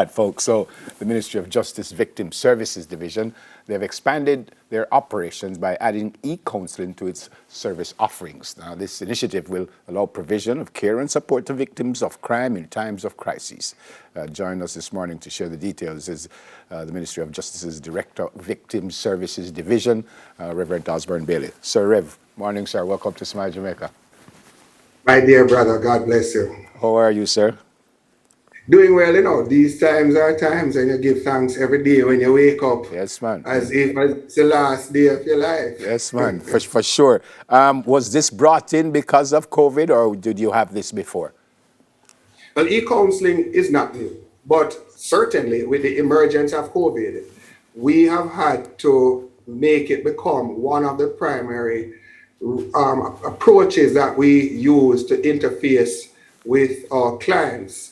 Right, folks. So the Ministry of Justice Victim Services Division, they've expanded their operations by adding e-counselling to its service offerings. Now, this initiative will allow provision of care and support to victims of crime in times of crisis. Join us this morning to share the details is the Ministry of Justice's Director of Victim Services Division, Reverend Osborne Bailey. Sir Rev, morning, sir. Welcome to Smile Jamaica. My dear brother, God bless you. How are you, sir? Doing well, these times are times and you give thanks every day when you wake up. Yes, man. As if it's the last day of your life. Yes, man, for sure. Was this brought in because of COVID or did you have this before? Well, e-counseling is not new, but certainly with the emergence of COVID, we have had to make it become one of the primary approaches that we use to interface with our clients.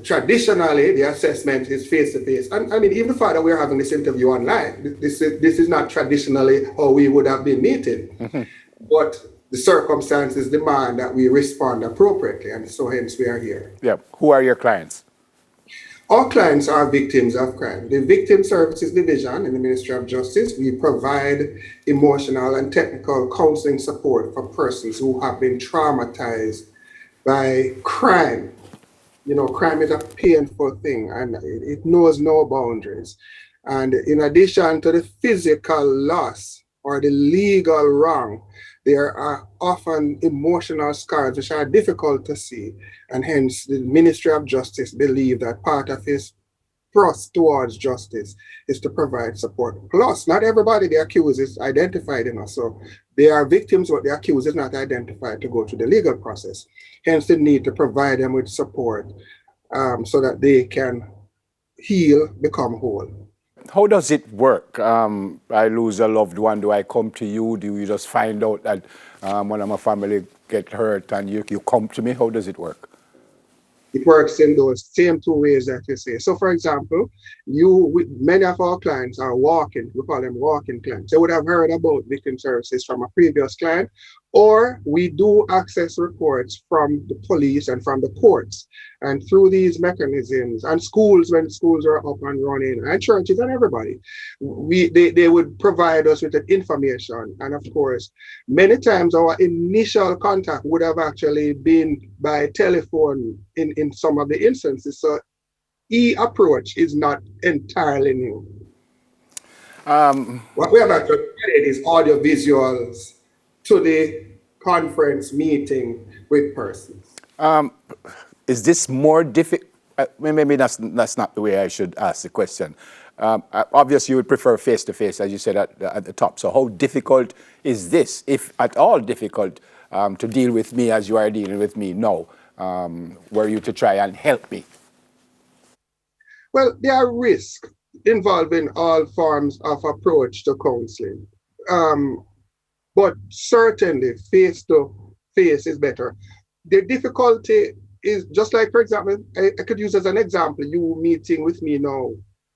Traditionally, the assessment is face-to-face. And I mean, even the fact that we're having this interview online, this is not traditionally how we would have been meeting. Mm-hmm. But the circumstances demand that we respond appropriately, and so hence we are here. Yeah. Who are your clients? Our clients are victims of crime. The Victim Services Division in the Ministry of Justice, we provide emotional and technical counseling support for persons who have been traumatized by crime. Crime is a painful thing and it knows no boundaries. And in addition to the physical loss or the legal wrong, there are often emotional scars which are difficult to see. And hence the Ministry of Justice believe that part of its thrust towards justice is to provide support. Plus, not everybody the accused is identified so they are victims, but the accused is not identified to go through the legal process. Hence the need to provide them with support so that they can heal, become whole. How does it work? I lose a loved one. Do I come to you? Do you just find out that one of my family get hurt and you come to me? How does it work? It works in those same two ways that you say. So, for example, many of our clients are walking. We call them walking clients. They would have heard about victim services from a previous client, or we do access reports from the police and from the courts. And through these mechanisms, and schools, when schools are up and running, and churches and everybody, they would provide us with the information. And of course, many times our initial contact would have actually been by telephone in some of the instances. So approach is not entirely new. What we have actually added is audio visuals to the conference meeting with persons. Is this more difficult? Maybe that's not the way I should ask the question. Obviously, you would prefer face-to-face, as you said at the top. So how difficult is this, if at all difficult, to deal with me as you are dealing with me now, were you to try and help me? Well, there are risks involving all forms of approach to counseling. But certainly face-to-face is better. The difficulty is just like, for example, I could use as an example, you meeting with me now.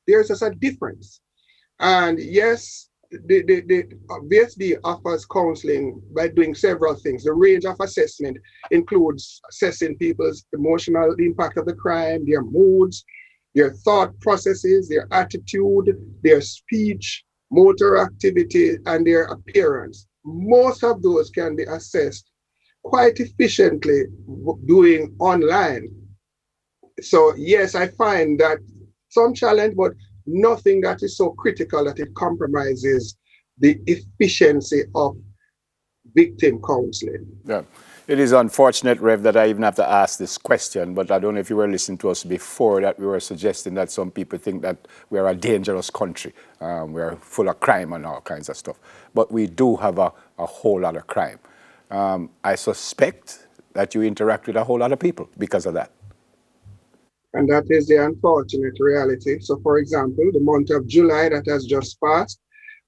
There's just a difference. And yes, the VSD offers counseling by doing several things. The range of assessment includes assessing people's emotional impact of the crime, their moods, their thought processes, their attitude, their speech, motor activity, and their appearance. Most of those can be assessed quite efficiently doing online. So yes, I find that some challenge, but nothing that is so critical that it compromises the efficiency of victim counseling. Yeah. It is unfortunate, Rev, that I even have to ask this question, but I don't know if you were listening to us before that we were suggesting that some people think that we are a dangerous country. We are full of crime and all kinds of stuff. But we do have a whole lot of crime. I suspect that you interact with a whole lot of people because of that. And that is the unfortunate reality. So, for example, the month of July that has just passed,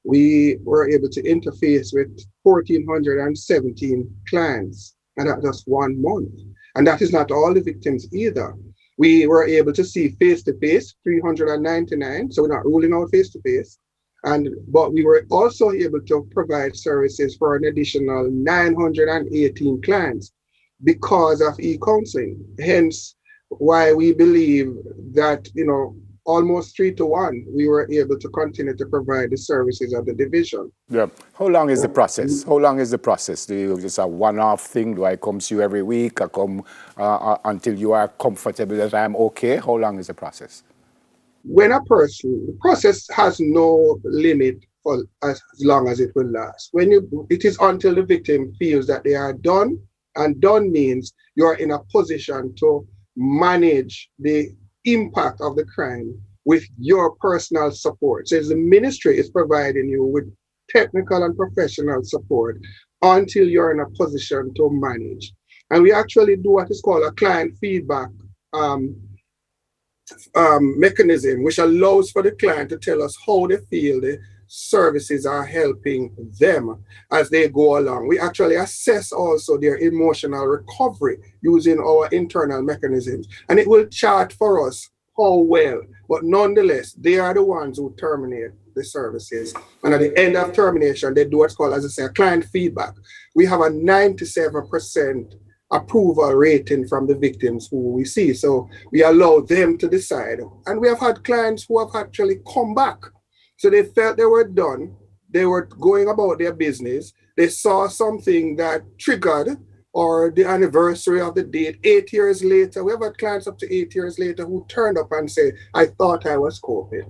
we were able to interface with 1,417 clients, and that just 1 month. And that is not all the victims either. We were able to see face-to-face 399, so we're not ruling out face-to-face. But we were also able to provide services for an additional 918 clients because of e-counseling. Hence, why we believe that, almost 3 to 1, we were able to continue to provide the services of the division. Yeah. How long is the process? How long is the process? Do you just a one-off thing? Do I come to you every week? I come until you are comfortable that I'm okay? How long is the process? When the process has no limit for as long as it will last. It is until the victim feels that they are done, and done means you're in a position to manage the impact of the crime with your personal support. So the ministry is providing you with technical and professional support until you're in a position to manage. And we actually do what is called a client feedback um, mechanism, which allows for the client to tell us how they feel the services are helping them as they go along. We actually assess also their emotional recovery using our internal mechanisms, and it will chart for us how well, but nonetheless, they are the ones who terminate the services. And at the end of termination, they do what's called, as I say, client feedback. We have a 97% approval rating from the victims who we see. So we allow them to decide. And we have had clients who have actually come back. So they felt they were done. They were going about their business. They saw something that triggered or the anniversary of the date 8 years later. We have had clients up to 8 years later who turned up and said, I thought I was coping,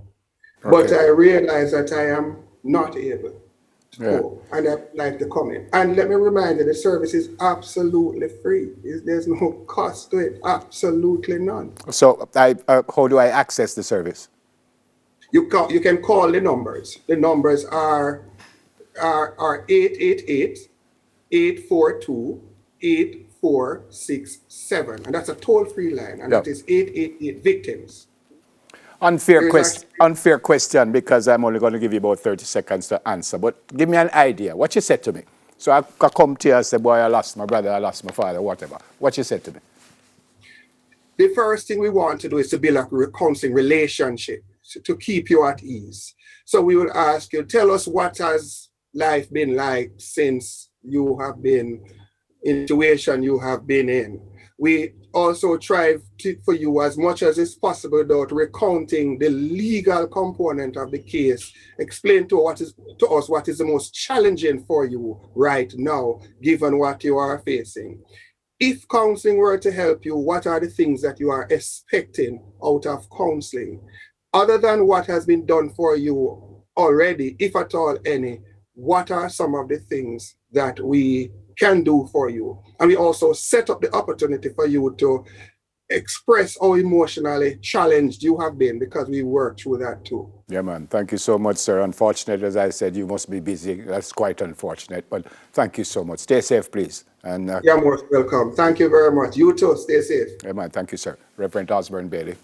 but I realized that I am not able. Yeah. And I'd like to come in. And let me remind you, the service is absolutely free. There's no cost to it, absolutely none. So how do I access the service? You can call the numbers. The numbers are 888-842-8467. And that's a toll-free line. And that is 888 victims. Unfair question, because I'm only going to give you about 30 seconds to answer. But give me an idea. What you said to me? So I come to you and say, boy, I lost my brother, I lost my father, whatever. What you said to me? The first thing we want to do is to build a counseling relationship to keep you at ease. So we will ask you, tell us, what has life been like since you have been in the situation you have been in. We also try for you as much as is possible without recounting the legal component of the case. Explain to us what is the most challenging for you right now, given what you are facing. If counseling were to help you, what are the things that you are expecting out of counseling? Other than what has been done for you already, if at all any, what are some of the things that we can do for you? And we also set up the opportunity for you to express how emotionally challenged you have been, because we work through that too. Yeah, man. Thank you so much, sir. Unfortunate, as I said, you must be busy. That's quite unfortunate, but thank you so much. Stay safe, please. And you're most welcome. Thank you very much. You too. Stay safe. Yeah, man. Thank you, sir. Reverend Osborne Bailey,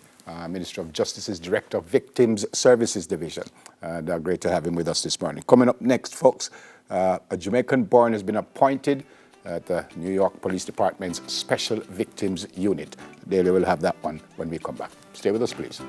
Minister of Justice's Director of Victims Services Division. And great to have him with us this morning. Coming up next, folks, a Jamaican born has been appointed at the New York Police Department's Special Victims Unit. Daily will have that one when we come back. Stay with us, please.